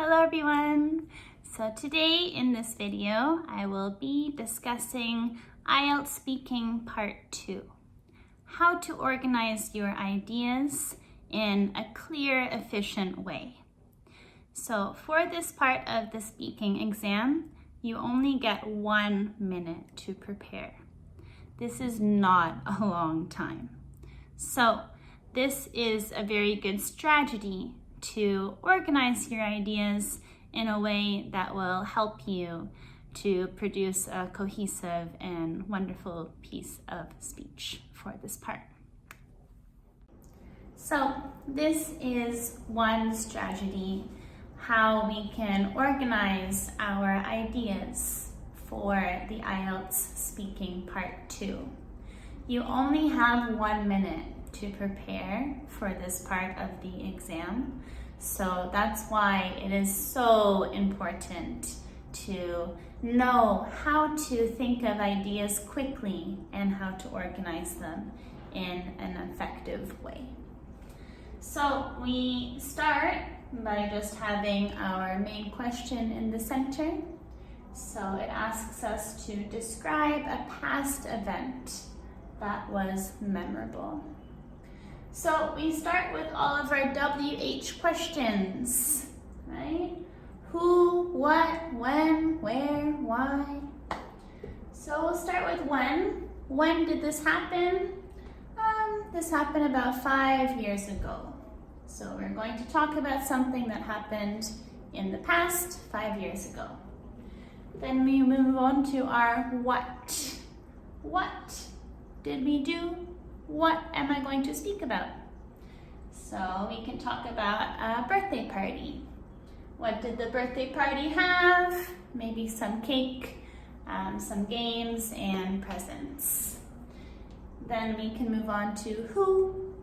Hello everyone! So today in this video, I will be discussing IELTS Speaking Part 2. How to organize your ideas in a clear, efficient way. So for this part of the speaking exam, you only get 1 minute to prepare. This is not a long time. So this is a very good strategy to organize your ideas in a way that will help you to produce a cohesive and wonderful piece of speech for this part. So this is one strategy, how we can organize our ideas for the IELTS Speaking Part 2. You only have 1 minute to prepare for this part of the exam. So that's why it is so important to know how to think of ideas quickly and how to organize them in an effective way. So we start by just having our main question in the center. So it asks us to describe a past event that was memorable. So we start with all of our WH questions, right? Who, what, when, where, why. So we'll start with when. When did this happen? This happened about 5 years ago. So we're going to talk about something that happened in the past 5 years ago. Then we move on to our what. What did we do? What am I going to speak about? So we can talk about a birthday party. What did the birthday party have? Maybe some cake, some games, and presents. Then we can move on to who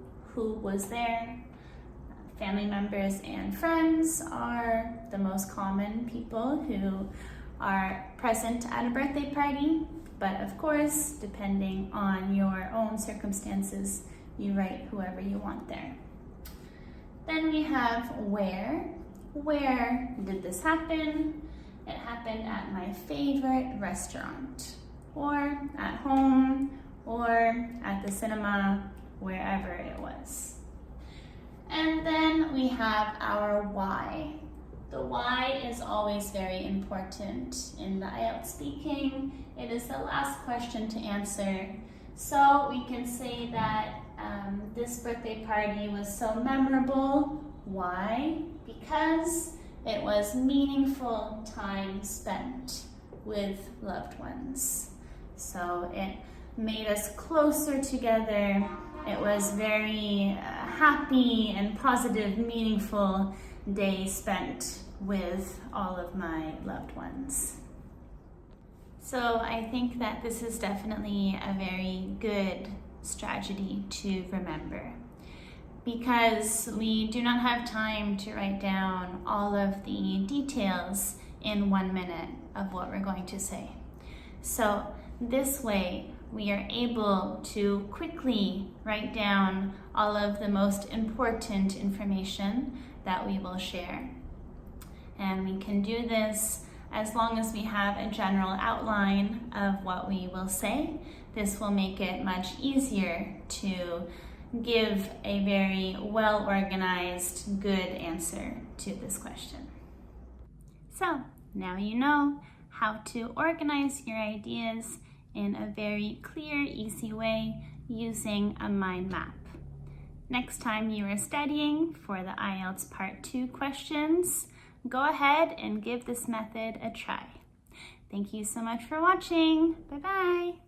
was there. Family members and friends are the most common people who are present at a birthday party. But of course, depending on your own circumstances, you write whoever you want there. Then we have where. Where did this happen? It happened at my favorite restaurant, or at home, or at the cinema, wherever it was. And then we have our why. The why is always very important in the IELTS speaking. It is the last question to answer. So we can say that this birthday party was so memorable. Why? Because it was meaningful time spent with loved ones. So it made us closer together. It was very happy and positive, meaningful day spent with all of my loved ones. So I think that this is definitely a very good strategy to remember, because we do not have time to write down all of the details in 1 minute of what we're going to say. So this way we are able to quickly write down all of the most important information that we will share. And we can do this as long as we have a general outline of what we will say. This will make it much easier to give a very well-organized, good answer to this question. So now you know how to organize your ideas in a very clear, easy way using a mind map. Next time you are studying for the IELTS Part 2 questions, go ahead and give this method a try. Thank you so much for watching. Bye-bye.